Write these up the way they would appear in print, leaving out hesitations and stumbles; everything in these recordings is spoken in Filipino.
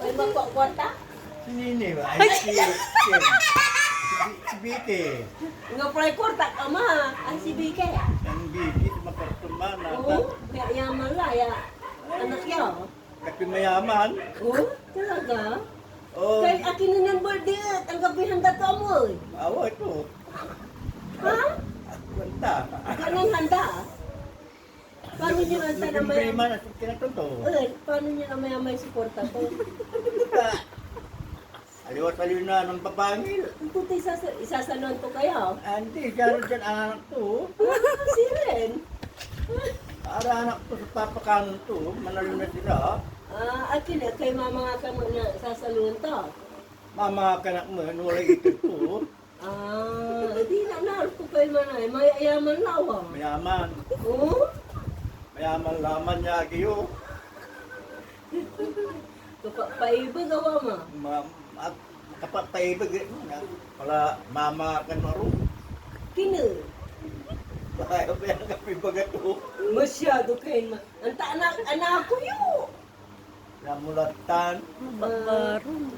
May magkakwarta? Si Nini ba? Ay, si Bike. Nga pray kwarta ka ma. Ay si Bike. Ang Bike, makartuman. Oo, kaya yaman la. Ya. Anak yaw. Kasi mayaman. Oo, talaga? Oh, Kaya akin na ng birthday at ang gabihan dato mo. awa ito. Ha? Kwenta. Ganang handa? Paano nyo nanta na may... Naging at kinatunto. Paano nyo na may suporta to? Aliwas-aliw na ng papangil. Ang puti isasaluan to kayo. Hindi, gano'n dyan ang anak to. Si Ren. Para anak to sa papakanon to. Manalo na sila. Akin kay mama nga ka mo na sasaluan to. Mama kanak mo, wala ito to. Di na naroon ko kayo manay. May ayaman lawa. Mayaman. Oo? Mayaman laman niya kayo. Paiba gawa ma. At kapatayibag na. Wala mama ka na rin. Kino? Baka ba yan kapibaga to? Masyado kayo ma. Anak ko yun. Namulatan.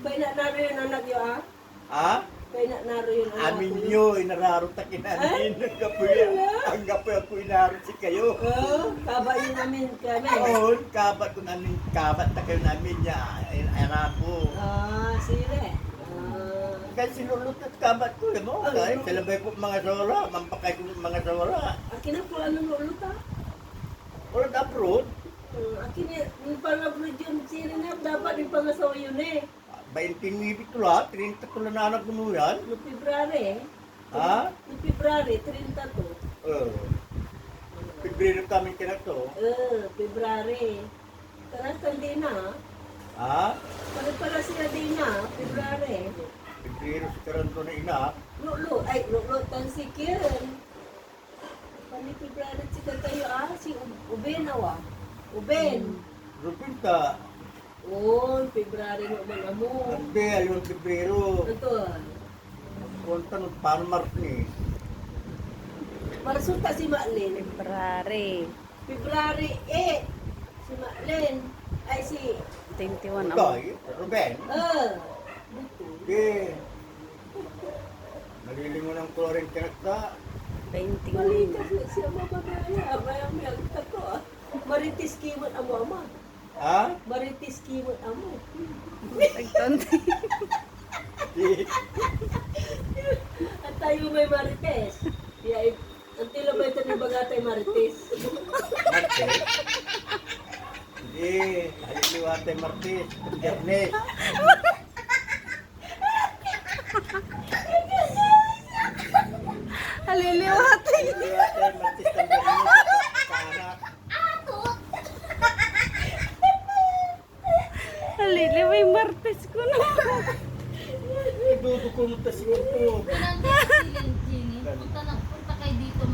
Kaya na naroon yung anak yun Ha? Kaya na naroon yung anak Amin ko nyo, inararo ta kinanin. Ang kapuya. Ang kapuya ko inararo si kayo. Kabayo namin kami. Oo, kabat ko namin, kabat na kayo namin niya. Anak ko. Sire. Kasi sinulot at kabat ko, mo. Kahit salabay ko mga sora, mampakay ko mga sora. Akin na po anong lulot ha? Wala na abroad. Akin yung pang-upload yun, sire na dapat yung pangasawa yun eh. 29 ko lang, 30 ko lang na anak ko mo yan. Noong February. Ha? Noong February, 30 to. Pibrino kami kinato. February. Taras hindi na. Ha? Pala sila din na, February. Pibrino si Karanto na ina. Lolo, tan si Kiren. Pani February sika kayo si Uben awa. Uben. Rupinta, February mo man amo. hindi, aliwan Pibrino. Ito. Kunta ng Palmar ni. Marasuta si Malen. February February si Malen. Ay si 21 Ito, ang Ruben. Buto. Hindi. Nalilingon ng chlorine kinakta. 21. Malikas na siya mababaya. May agta ko Maritis kimot amo ama. Ha? Maritis kimot amo. Nagtonti. At tayo may marites. Ang tila ba ito ni Bagatay marites? Marte. Hindi. Haliliwate Martis. Biyernes. Haliliwati. Haliliwate Martis ng Biyernes. Kaanak. Haliliway Martes ko na. Idudukong ta siguro. Punta kayo dito.